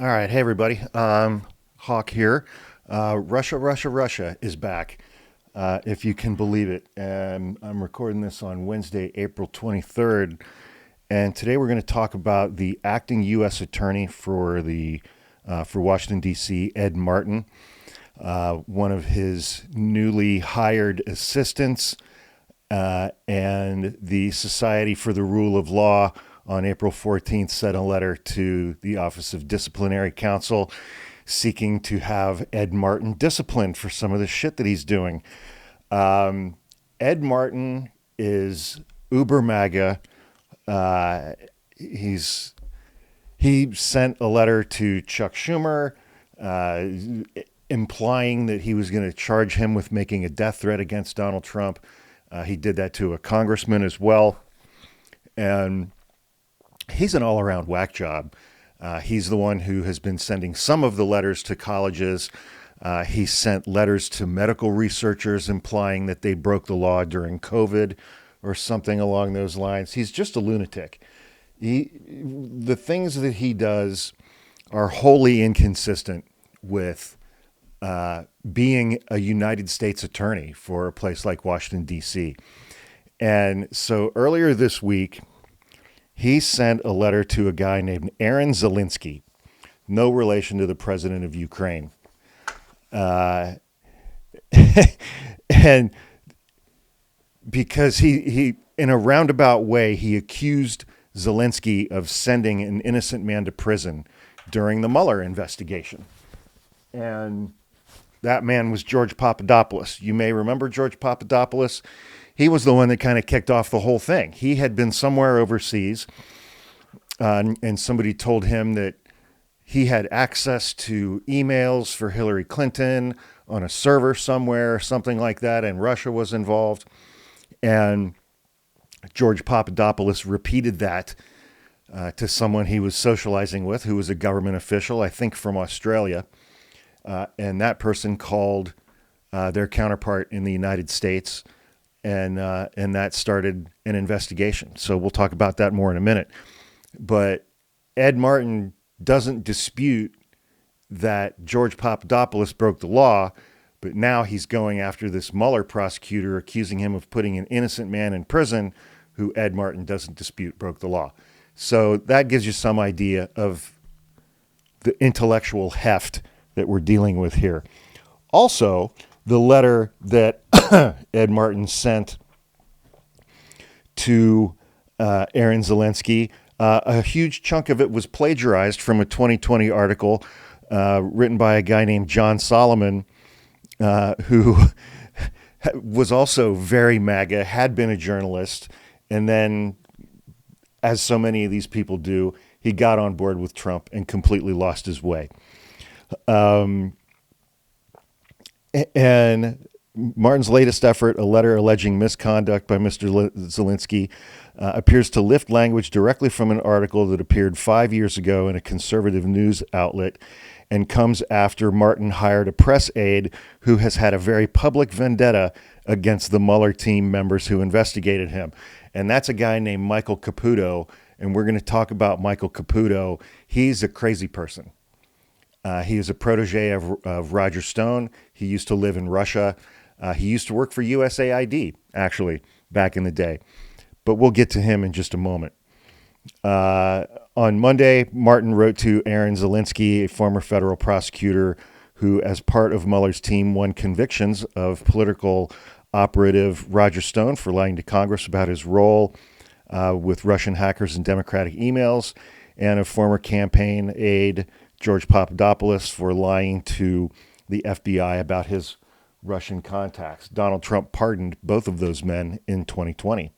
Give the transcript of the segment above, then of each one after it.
All right, hey everybody. Hawk here. Russia is back, if you can believe it. And I'm recording this on Wednesday, April 23rd. And today we're going to talk about the acting U.S. attorney for Washington D.C., Ed Martin, one of his newly hired assistants, and the Society for the Rule of Law on April 14th sent a letter to the Office of Disciplinary Counsel seeking to have Ed Martin disciplined for some of the shit that he's doing. Ed Martin is uber MAGA. He sent a letter to Chuck Schumer, implying that he was going to charge him with making a death threat against Donald Trump. He did that to a congressman as well. And he's an all-around whack job. He's the one who has been sending some of the letters to colleges. He sent letters to medical researchers implying that they broke the law during COVID or something along those lines. He's just a lunatic. The things that he does are wholly inconsistent with being a United States attorney for a place like Washington, D.C. And so earlier this week, he sent a letter to a guy named Aaron Zelinski, no relation to the president of Ukraine. And because he in a roundabout way, he accused Zelensky of sending an innocent man to prison during the Mueller investigation. And that man was George Papadopoulos. You may remember George Papadopoulos. He was the one that kind of kicked off the whole thing. He had been somewhere overseas, and somebody told him that he had access to emails for Hillary Clinton on a server somewhere, something like that, and Russia was involved. And George Papadopoulos repeated that to someone he was socializing with, who was a government official, I think from Australia. And that person called their counterpart in the United States, and that started an investigation. So we'll talk about that more in a minute. But Ed Martin doesn't dispute that George Papadopoulos broke the law, but now he's going after this Mueller prosecutor, accusing him of putting an innocent man in prison who Ed Martin doesn't dispute broke the law. So that gives you some idea of the intellectual heft that we're dealing with here. Also, the letter that Ed Martin sent to Aaron Zelinski, a huge chunk of it was plagiarized from a 2020 article written by a guy named John Solomon, who was also very MAGA, had been a journalist, and then, as so many of these people do, he got on board with Trump and completely lost his way. And Martin's latest effort, a letter alleging misconduct by Mr. Zelinski, appears to lift language directly from an article that appeared 5 years ago in a conservative news outlet, and comes after Martin hired a press aide who has had a very public vendetta against the Mueller team members who investigated him. And that's a guy named Michael Caputo, and we're going to talk about Michael Caputo. He's a crazy person. He is a protege of Roger Stone. He used to live in Russia. He used to work for USAID, actually, back in the day. But we'll get to him in just a moment. On Monday, Martin wrote to Aaron Zelinski, a former federal prosecutor who, as part of Mueller's team, won convictions of political operative Roger Stone for lying to Congress about his role with Russian hackers and Democratic emails, and of former campaign aide George Papadopoulos for lying to the FBI about his Russian contacts. Donald Trump pardoned both of those men in 2020.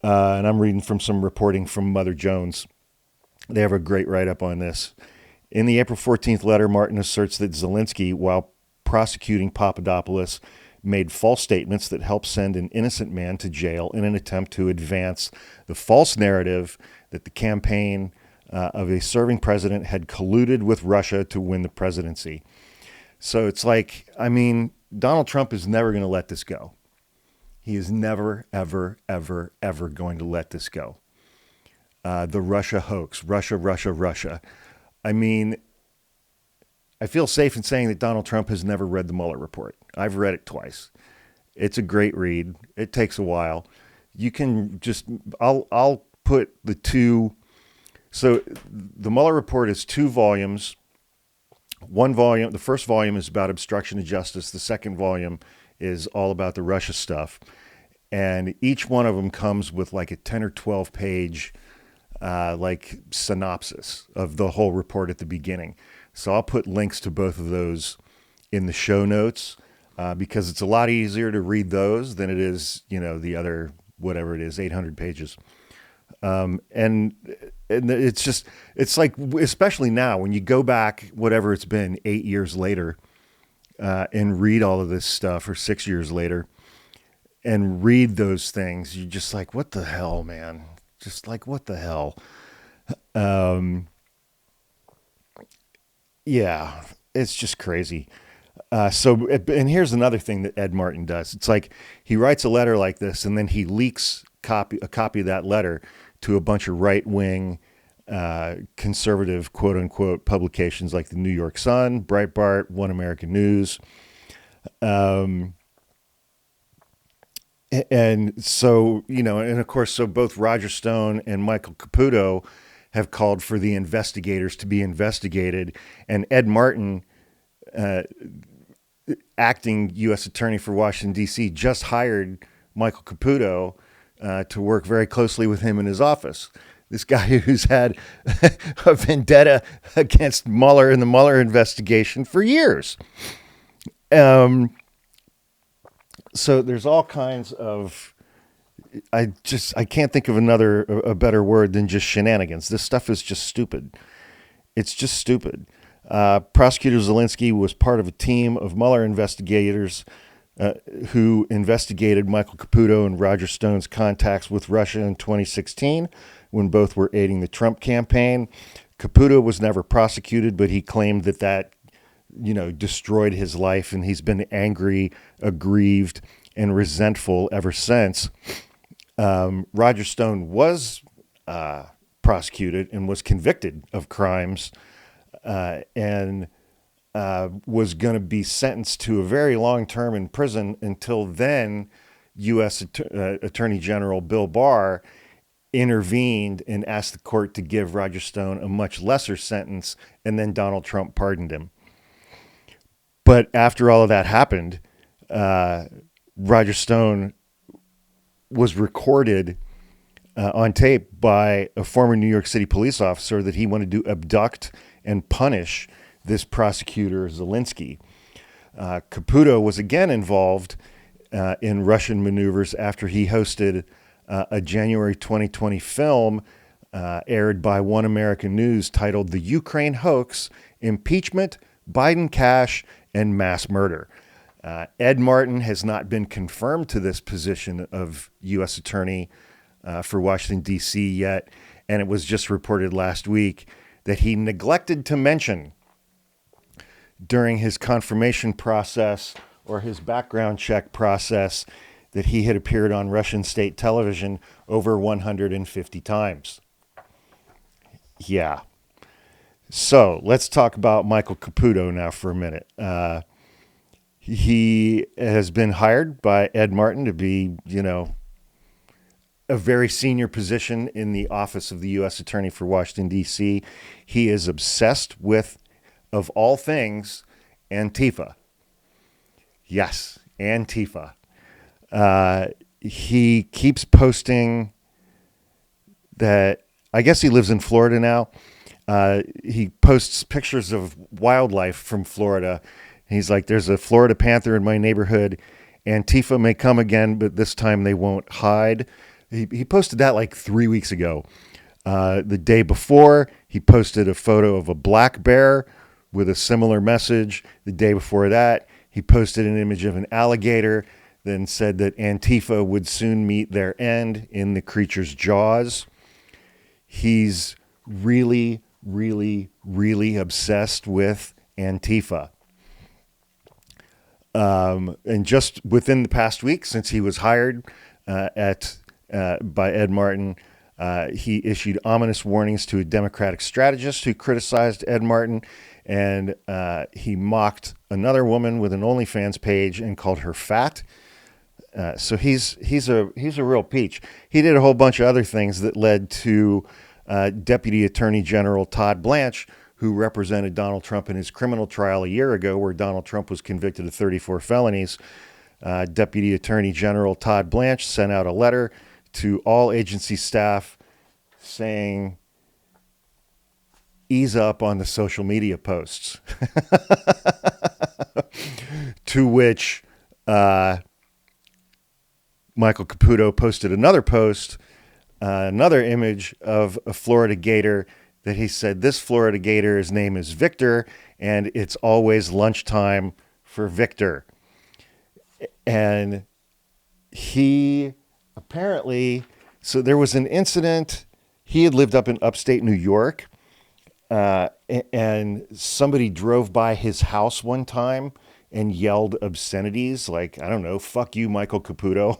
And I'm reading from some reporting from Mother Jones. They have a great write-up on this. In the April 14th letter, Martin asserts that Zelinski, while prosecuting Papadopoulos, made false statements that helped send an innocent man to jail in an attempt to advance the false narrative that the campaign of a serving president had colluded with Russia to win the presidency. So it's like, I mean, Donald Trump is never going to let this go. He is never, ever, ever, ever going to let this go. The Russia hoax, Russia. I mean, I feel safe in saying that Donald Trump has never read the Mueller report. I've read it twice. It's a great read. It takes a while. You can just, I'll put the two. So the Mueller report is 2 volumes. One volume, the first volume is about obstruction of justice. The second volume is all about the Russia stuff. And each one of them comes with like a 10 or 12 page like synopsis of the whole report at the beginning. So I'll put links to both of those in the show notes because it's a lot easier to read those than it is, the other, whatever it is, 800 pages. And it's like, especially now when you go back, whatever it's been, 8 years later, and read all of this stuff, or 6 years later, and read those things, you're just like, what the hell, man? Just like, what the hell? Yeah, it's just crazy. And here's another thing that Ed Martin does. It's like he writes a letter like this, and then he leaks a copy of that letter to a bunch of right-wing, conservative, quote-unquote, publications like the New York Sun, Breitbart, One American News. And so, and of course, so both Roger Stone and Michael Caputo have called for the investigators to be investigated. And Ed Martin, acting U.S. Attorney for Washington, D.C., just hired Michael Caputo to work very closely with him in his office. This guy who's had a vendetta against Mueller and the Mueller investigation for years. So there's all kinds of, I can't think of a better word than just shenanigans. This stuff is just stupid. It's just stupid. Prosecutor Zelinski was part of a team of Mueller investigators who investigated Michael Caputo and Roger Stone's contacts with Russia in 2016 when both were aiding the Trump campaign. Caputo was never prosecuted, but he claimed that destroyed his life, and he's been angry, aggrieved, and resentful ever since. Roger Stone was prosecuted and was convicted of crimes and was going to be sentenced to a very long term in prison. Until then, U.S. Attorney General Bill Barr intervened and asked the court to give Roger Stone a much lesser sentence, and then Donald Trump pardoned him. But after all of that happened, Roger Stone was recorded on tape by a former New York City police officer that he wanted to abduct and punish this prosecutor, Zelinski. Caputo was again involved in Russian maneuvers after he hosted a January 2020 film aired by One American News titled The Ukraine Hoax, Impeachment, Biden Cash, and Mass Murder. Ed Martin has not been confirmed to this position of U.S. Attorney for Washington, D.C. yet, and it was just reported last week that he neglected to mention during his confirmation process or his background check process that he had appeared on Russian state television over 150 times. Yeah. So let's talk about Michael Caputo now for a minute. He has been hired by Ed Martin to be, a very senior position in the office of the U.S. Attorney for Washington, D.C. He is obsessed with, of all things, Antifa. Yes, Antifa. He keeps posting that, I guess he lives in Florida now. He posts pictures of wildlife from Florida. He's like, there's a Florida panther in my neighborhood. Antifa may come again, but this time they won't hide. He posted that like 3 weeks ago. The day before, he posted a photo of a black bear with a similar message. The day before that, he posted an image of an alligator, then said that Antifa would soon meet their end in the creature's jaws. He's really, really, really obsessed with Antifa. And just within the past week, since he was hired by Ed Martin, He issued ominous warnings to a Democratic strategist who criticized Ed Martin, and he mocked another woman with an OnlyFans page and called her fat. So he's a real peach. He did a whole bunch of other things that led to Deputy Attorney General Todd Blanche, who represented Donald Trump in his criminal trial a year ago, where Donald Trump was convicted of 34 felonies. Deputy Attorney General Todd Blanche sent out a letter to all agency staff saying, ease up on the social media posts. To which Michael Caputo posted another post, another image of a Florida gator that he said, this Florida gator, his name is Victor, and it's always lunchtime for Victor. And he apparently, so there was an incident. He had lived up in upstate New York, and somebody drove by his house one time and yelled obscenities like, I don't know, fuck you, Michael Caputo.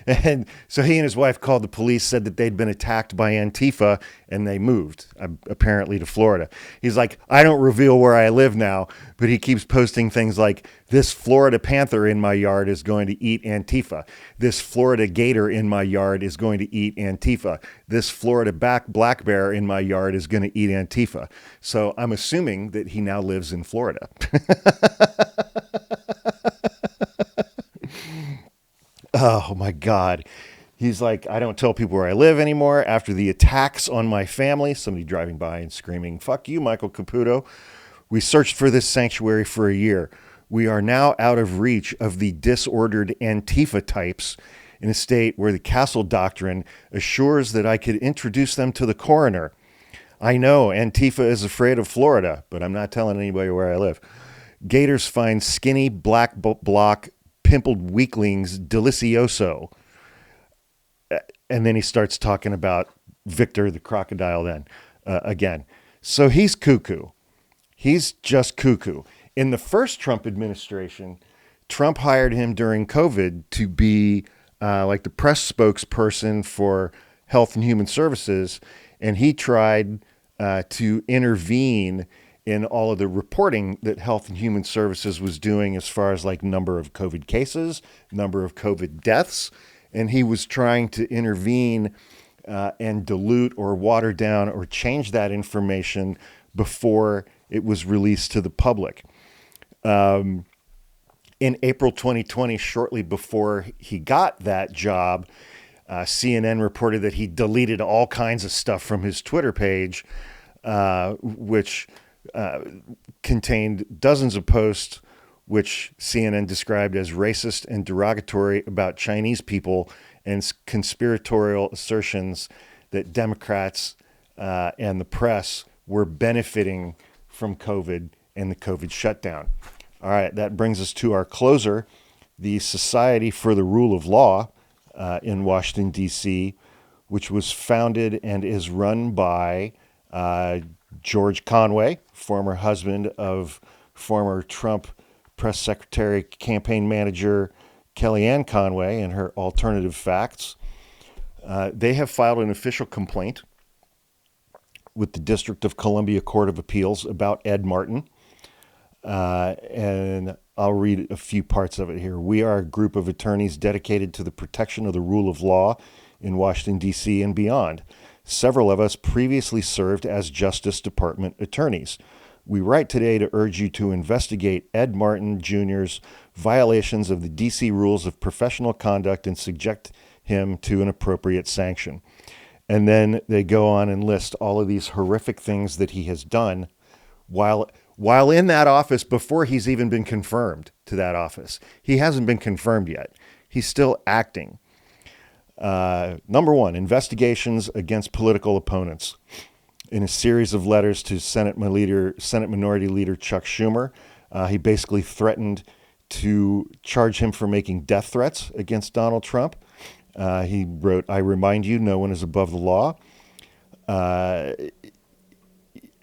And so he and his wife called the police, said that they'd been attacked by Antifa, and they moved, apparently, to Florida. He's like, I don't reveal where I live now, but he keeps posting things like, this Florida panther in my yard is going to eat Antifa. This Florida gator in my yard is going to eat Antifa. This Florida black bear in my yard is going to eat Antifa. So I'm assuming that he now lives in Florida. Oh, my God. He's like, I don't tell people where I live anymore. After the attacks on my family, somebody driving by and screaming, fuck you, Michael Caputo. We searched for this sanctuary for a year. We are now out of reach of the disordered Antifa types in a state where the Castle Doctrine assures that I could introduce them to the coroner. I know Antifa is afraid of Florida, but I'm not telling anybody where I live. Gators find skinny black block pimpled weaklings delicioso. And then he starts talking about Victor the crocodile then again. So he's cuckoo. He's just cuckoo. In the first Trump administration, Trump hired him during COVID to be like the press spokesperson for Health and Human Services. And he tried to intervene in all of the reporting that Health and Human Services was doing as far as like number of COVID cases, number of COVID deaths. And he was trying to intervene and dilute or water down or change that information before it was released to the public. In April 2020, shortly before he got that job, CNN reported that he deleted all kinds of stuff from his Twitter page, which contained dozens of posts which CNN described as racist and derogatory about Chinese people and conspiratorial assertions that Democrats and the press were benefiting from COVID and the COVID shutdown. All right, that brings us to our closer, the Society for the Rule of Law in Washington, D.C., which was founded and is run by George Conway, former husband of former Trump press secretary, campaign manager Kellyanne Conway, and her alternative facts. They have filed an official complaint with the District of Columbia Court of Appeals about Ed Martin. And I'll read a few parts of it here. We are a group of attorneys dedicated to the protection of the rule of law in Washington, D.C. and beyond. Several of us previously served as Justice Department attorneys. We write today to urge you to investigate Ed Martin Jr.'s violations of the D.C. rules of professional conduct and subject him to an appropriate sanction. And then they go on and list all of these horrific things that he has done while in that office before he's even been confirmed to that office. He hasn't been confirmed yet. He's still acting. Number one, investigations against political opponents. In a series of letters to Senate Minority Leader Chuck Schumer, he basically threatened to charge him for making death threats against Donald Trump. He wrote, I remind you, no one is above the law.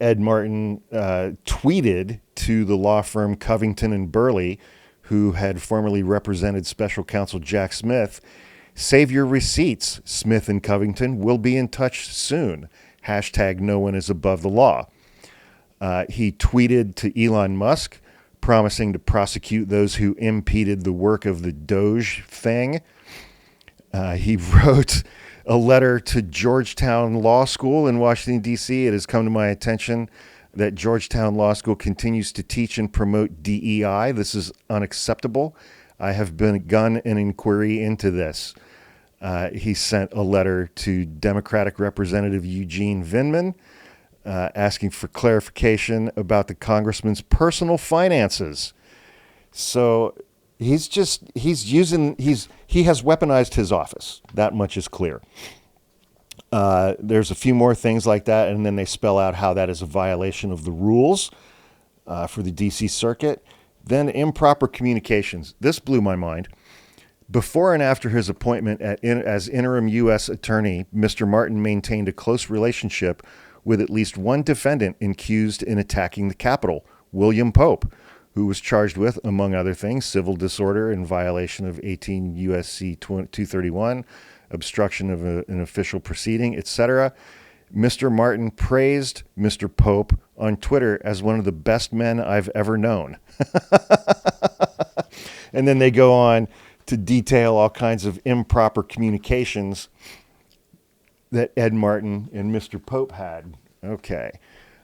Ed Martin tweeted to the law firm Covington and Burley, who had formerly represented special counsel Jack Smith, Save your receipts. Smith and Covington will be in touch soon. Hashtag no one is above the law. He tweeted to Elon Musk, promising to prosecute those who impeded the work of the Doge thing. He wrote a letter to Georgetown Law School in Washington, D.C. It has come to my attention that Georgetown Law School continues to teach and promote DEI. This is unacceptable. I have begun an inquiry into this. He sent a letter to Democratic Representative Eugene Vindman asking for clarification about the congressman's personal finances. So he has weaponized his office. That much is clear. There's a few more things like that, and then they spell out how that is a violation of the rules for the D.C. Circuit. Then improper communications. This blew my mind. Before and after his appointment as interim U.S. attorney, Mr. Martin maintained a close relationship with at least one defendant accused in attacking the Capitol, William Pope, who was charged with, among other things, civil disorder in violation of 18 U.S.C. 231, obstruction of an official proceeding, etc. Mr. Martin praised Mr. Pope on Twitter as one of the best men I've ever known. And then they go on to detail all kinds of improper communications that Ed Martin and Mr. Pope had. Okay.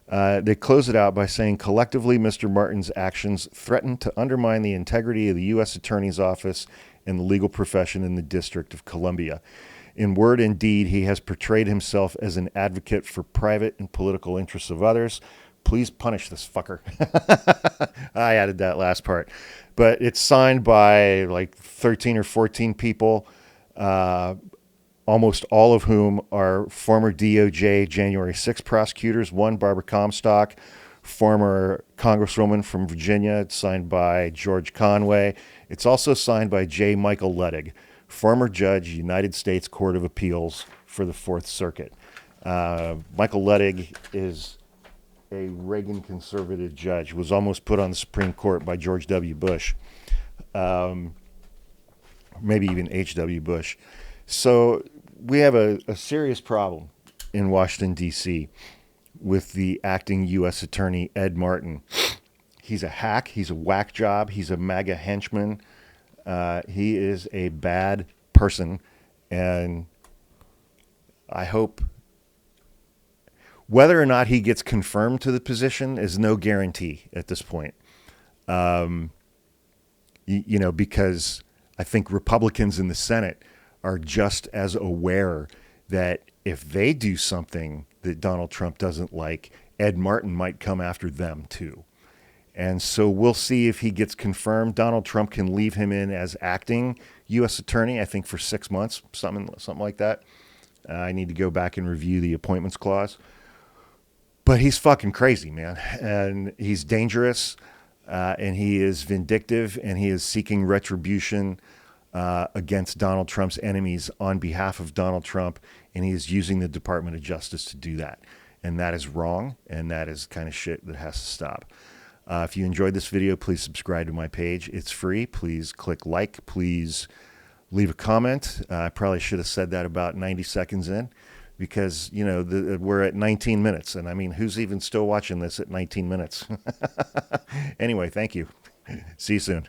They close it out by saying, collectively, Mr. Martin's actions threaten to undermine the integrity of the U.S. Attorney's Office and the legal profession in the District of Columbia. In word and deed, he has portrayed himself as an advocate for private and political interests of others. Please punish this fucker. I added that last part. But it's signed by like 13 or 14 people, almost all of whom are former DOJ January 6 prosecutors. One, Barbara Comstock, former congresswoman from Virginia. It's signed by George Conway. It's also signed by J. Michael Luttig, former judge, United States Court of Appeals for the Fourth Circuit. Michael Luttig is a Reagan conservative judge, was almost put on the Supreme Court by George W. Bush, maybe even H.W. Bush. So we have a serious problem in Washington, D.C. with the acting U.S. Attorney, Ed Martin. He's a hack. He's a whack job. He's a MAGA henchman. He is a bad person. And I hope whether or not he gets confirmed to the position is no guarantee at this point. Because I think Republicans in the Senate are just as aware that if they do something that Donald Trump doesn't like, Ed Martin might come after them too. And so we'll see if he gets confirmed. Donald Trump can leave him in as acting U.S. attorney, I think for 6 months, something like that. I need to go back and review the appointments clause. But he's fucking crazy, man. And he's dangerous, and he is vindictive, and he is seeking retribution against Donald Trump's enemies on behalf of Donald Trump, and he is using the Department of Justice to do that. And that is wrong, and that is kind of shit that has to stop. If you enjoyed this video, please subscribe to my page. It's free. Please click like. Please leave a comment. I probably should have said that about 90 seconds in because, we're at 19 minutes. And I mean, who's even still watching this at 19 minutes? Anyway, thank you. See you soon.